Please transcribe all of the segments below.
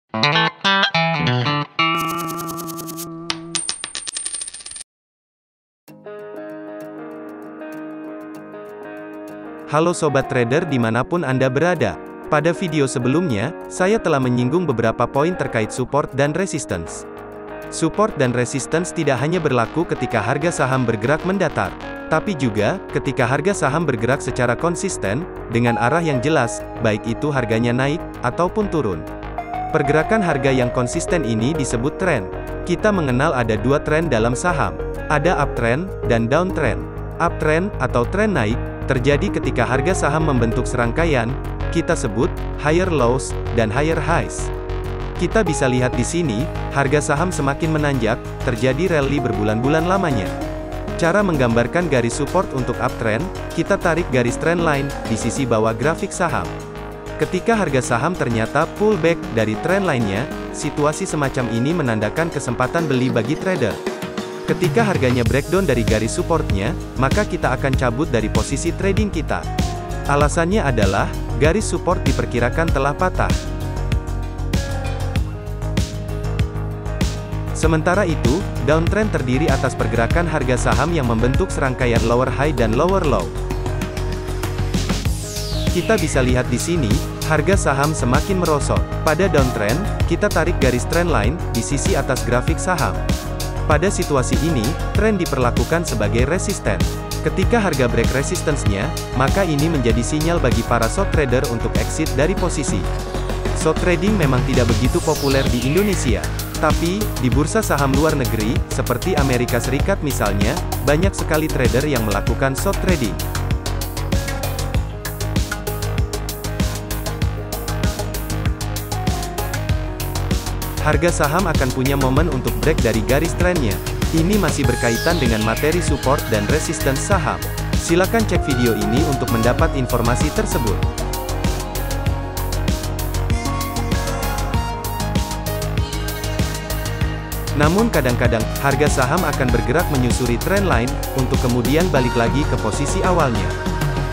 Halo Sobat Trader dimanapun Anda berada. Pada video sebelumnya, saya telah menyinggung beberapa poin terkait support dan resistance. Support dan resistance tidak hanya berlaku ketika harga saham bergerak mendatar, tapi juga ketika harga saham bergerak secara konsisten, dengan arah yang jelas, baik itu harganya naik ataupun turun. Pergerakan harga yang konsisten ini disebut tren. Kita mengenal ada dua tren dalam saham, ada uptrend dan downtrend. Uptrend atau tren naik terjadi ketika harga saham membentuk serangkaian, kita sebut higher lows dan higher highs. Kita bisa lihat di sini, harga saham semakin menanjak, terjadi rally berbulan-bulan lamanya. Cara menggambarkan garis support untuk uptrend, kita tarik garis trend line di sisi bawah grafik saham. Ketika harga saham ternyata pullback dari trend line-nya, situasi semacam ini menandakan kesempatan beli bagi trader. Ketika harganya breakdown dari garis supportnya, maka kita akan cabut dari posisi trading kita. Alasannya adalah, garis support diperkirakan telah patah. Sementara itu, downtrend terdiri atas pergerakan harga saham yang membentuk serangkaian lower high dan lower low. Kita bisa lihat di sini, harga saham semakin merosot. Pada downtrend, kita tarik garis trend line di sisi atas grafik saham. Pada situasi ini, tren diperlakukan sebagai resisten. Ketika harga break resistance-nya, maka ini menjadi sinyal bagi para short trader untuk exit dari posisi. Short trading memang tidak begitu populer di Indonesia. Tapi, di bursa saham luar negeri, seperti Amerika Serikat misalnya, banyak sekali trader yang melakukan short trading. Harga saham akan punya momen untuk break dari garis trennya. Ini masih berkaitan dengan materi support dan resistance saham. Silakan cek video ini untuk mendapat informasi tersebut. Namun kadang-kadang, harga saham akan bergerak menyusuri trend line, untuk kemudian balik lagi ke posisi awalnya.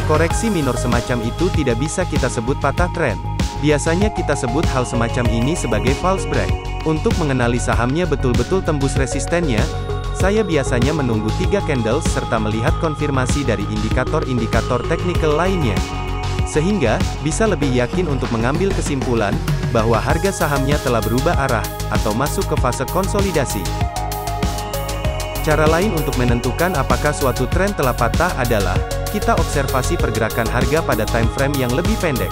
Koreksi minor semacam itu tidak bisa kita sebut patah tren. Biasanya kita sebut hal semacam ini sebagai false break. Untuk mengenali sahamnya betul-betul tembus resistennya, saya biasanya menunggu 3 candles serta melihat konfirmasi dari indikator-indikator teknikal lainnya. Sehingga, bisa lebih yakin untuk mengambil kesimpulan, bahwa harga sahamnya telah berubah arah, atau masuk ke fase konsolidasi. Cara lain untuk menentukan apakah suatu tren telah patah adalah, kita observasi pergerakan harga pada time frame yang lebih pendek.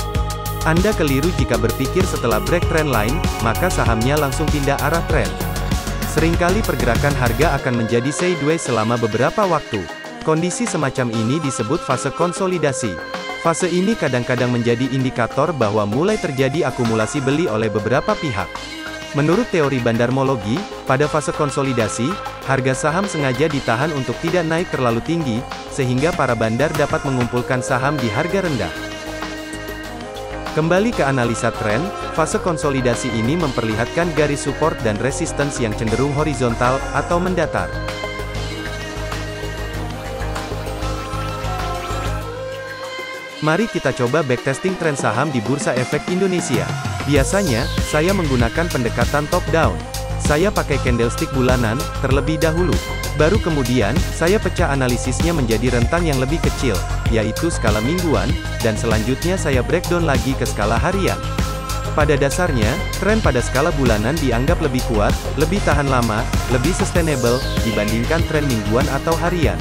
Anda keliru jika berpikir setelah break trend line, maka sahamnya langsung pindah arah tren. Seringkali pergerakan harga akan menjadi sideways selama beberapa waktu. Kondisi semacam ini disebut fase konsolidasi. Fase ini kadang-kadang menjadi indikator bahwa mulai terjadi akumulasi beli oleh beberapa pihak. Menurut teori bandarmologi, pada fase konsolidasi, harga saham sengaja ditahan untuk tidak naik terlalu tinggi, sehingga para bandar dapat mengumpulkan saham di harga rendah. Kembali ke analisa tren, fase konsolidasi ini memperlihatkan garis support dan resistance yang cenderung horizontal, atau mendatar. Mari kita coba backtesting tren saham di Bursa Efek Indonesia. Biasanya, saya menggunakan pendekatan top-down. Saya pakai candlestick bulanan, terlebih dahulu. Baru kemudian, saya pecah analisisnya menjadi rentang yang lebih kecil, yaitu skala mingguan, dan selanjutnya saya breakdown lagi ke skala harian. Pada dasarnya, tren pada skala bulanan dianggap lebih kuat, lebih tahan lama, lebih sustainable, dibandingkan tren mingguan atau harian.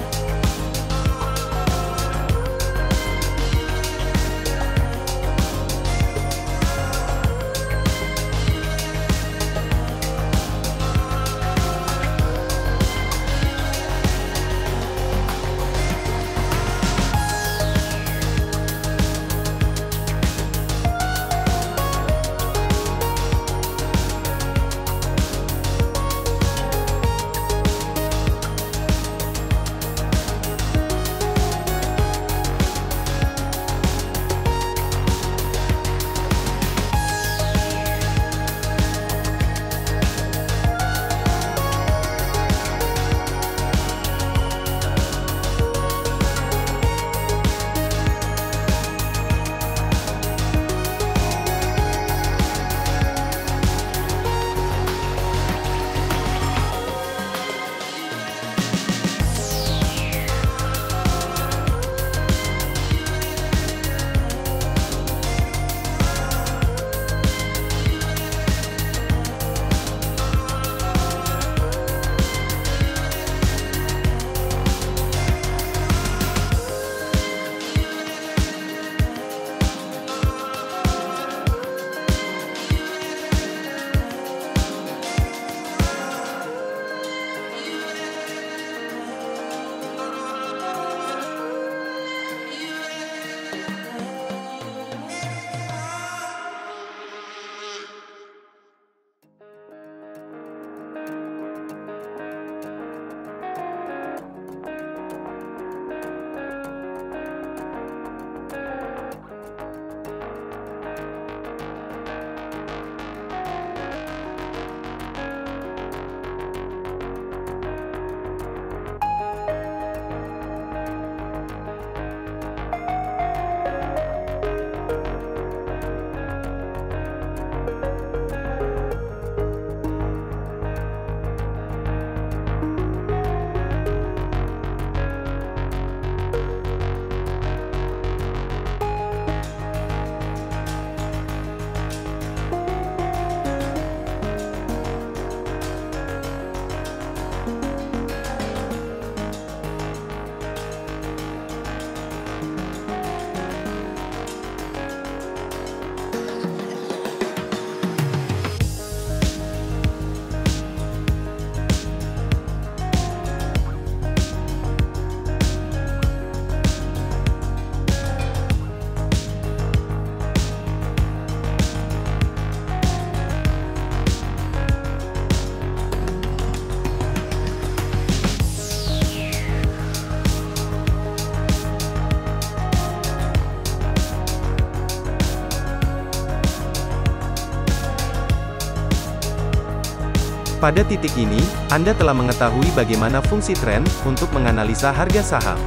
Pada titik ini, Anda telah mengetahui bagaimana fungsi tren untuk menganalisa harga saham.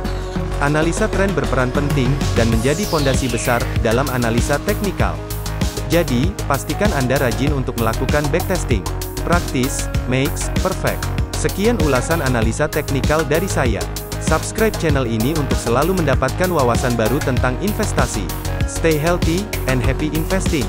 Analisa tren berperan penting dan menjadi fondasi besar dalam analisa teknikal. Jadi, pastikan Anda rajin untuk melakukan backtesting. Practice makes perfect. Sekian ulasan analisa teknikal dari saya. Subscribe channel ini untuk selalu mendapatkan wawasan baru tentang investasi. Stay healthy and happy investing.